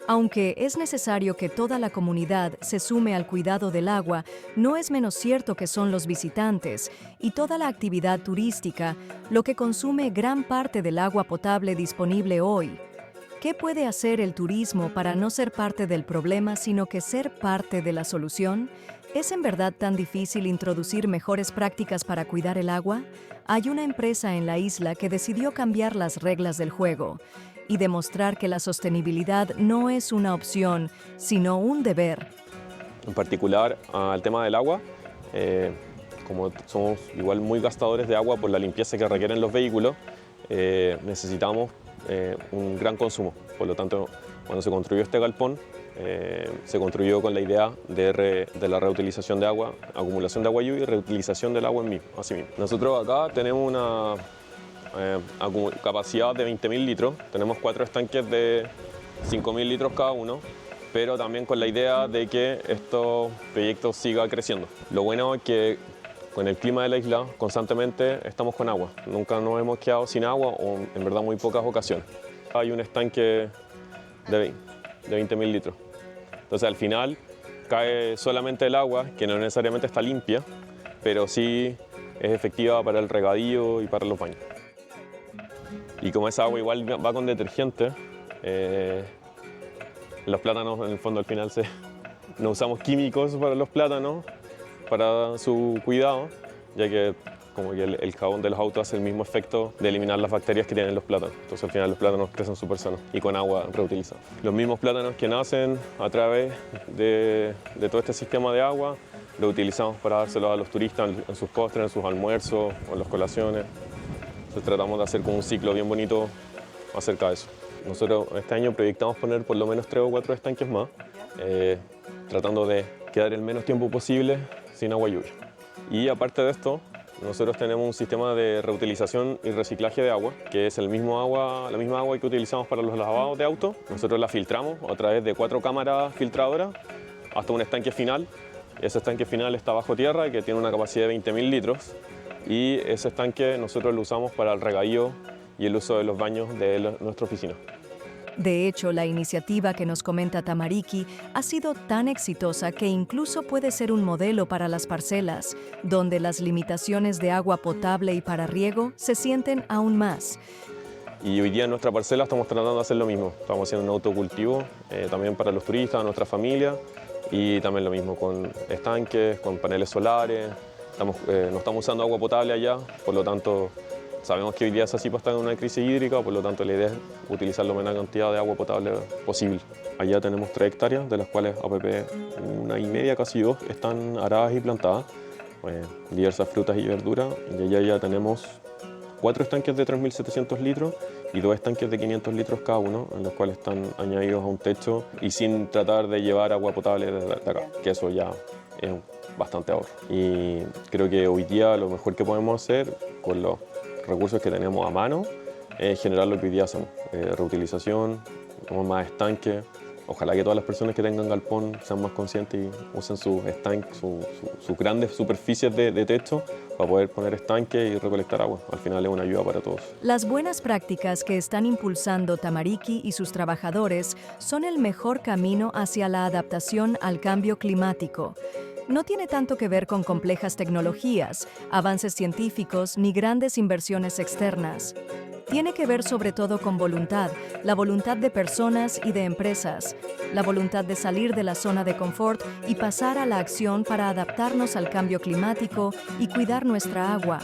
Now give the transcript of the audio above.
Aunque es necesario que toda la comunidad se sume al cuidado del agua, no es menos cierto que son los visitantes y toda la actividad turística lo que consume gran parte del agua potable disponible hoy. ¿Qué puede hacer el turismo para no ser parte del problema, sino que ser parte de la solución? ¿Es en verdad tan difícil introducir mejores prácticas para cuidar el agua? Hay una empresa en la isla que decidió cambiar las reglas del juego y demostrar que la sostenibilidad no es una opción, sino un deber. En particular al tema del agua, como somos igual muy gastadores de agua por la limpieza que requieren los vehículos, necesitamos un gran consumo. Por lo tanto, cuando se construyó este galpón, se construyó con la idea de la reutilización de agua, acumulación de agua lluvia y reutilización del agua en mismo, así mismo. Nosotros acá tenemos una capacidad de 20.000 litros, tenemos 4 estanques de 5.000 litros cada uno, pero también con la idea de que estos proyectos sigan creciendo. Lo bueno es que con el clima de la isla constantemente estamos con agua, nunca nos hemos quedado sin agua o en verdad muy pocas ocasiones. Hay un estanque de 20.000 litros, entonces al final cae solamente el agua, que no necesariamente está limpia, pero sí es efectiva para el regadío y para los baños. Y como esa agua igual va con detergente, los plátanos en el fondo al final no usamos químicos para los plátanos, para su cuidado, ya que como que el jabón de los autos hace el mismo efecto de eliminar las bacterias que tienen los plátanos. Entonces al final los plátanos crecen súper sanos y con agua reutilizados. Los mismos plátanos que nacen a través de todo este sistema de agua, lo utilizamos para dárselos a los turistas en sus postres, en sus almuerzos o en las colaciones. Entonces tratamos de hacer como un ciclo bien bonito acerca de eso. Nosotros este año proyectamos poner por lo menos 3 o 4 estanques más, tratando de quedar el menos tiempo posible sin agua lluvia. Y aparte de esto, nosotros tenemos un sistema de reutilización y reciclaje de agua, que es la misma agua que utilizamos para los lavados de auto. Nosotros la filtramos a través de 4 cámaras filtradoras hasta un estanque final. Ese estanque final está bajo tierra, que tiene una capacidad de 20.000 litros. Y ese estanque nosotros lo usamos para el regadío y el uso de los baños de nuestra oficina. De hecho, la iniciativa que nos comenta Tamariki ha sido tan exitosa que incluso puede ser un modelo para las parcelas, donde las limitaciones de agua potable y para riego se sienten aún más. Y hoy día en nuestra parcela estamos tratando de hacer lo mismo. Estamos haciendo un autocultivo también para los turistas, nuestra familia, y también lo mismo con estanques, con paneles solares. No estamos usando agua potable allá, por lo tanto sabemos que hoy día Sasipa está en una crisis hídrica, por lo tanto la idea es utilizar la menor cantidad de agua potable posible. Allá tenemos 3 hectáreas, de las cuales APP 1,5, casi 2, están aradas y plantadas, diversas frutas y verduras, y allá ya tenemos 4 estanques de 3.700 litros y 2 estanques de 500 litros cada uno, en los cuales están añadidos a un techo y sin tratar de llevar agua potable desde acá, que eso ya es bastante ahorro. Y creo que hoy día lo mejor que podemos hacer con los recursos que tenemos a mano es generar lo que hoy día hacemos, reutilización, más estanques. Ojalá que todas las personas que tengan galpón sean más conscientes y usen sus estanques, sus grandes superficies de techo para poder poner estanques y recolectar agua. Al final es una ayuda para todos. Las buenas prácticas que están impulsando Tamariki y sus trabajadores son el mejor camino hacia la adaptación al cambio climático. No tiene tanto que ver con complejas tecnologías, avances científicos ni grandes inversiones externas. Tiene que ver sobre todo con voluntad, la voluntad de personas y de empresas, la voluntad de salir de la zona de confort y pasar a la acción para adaptarnos al cambio climático y cuidar nuestra agua.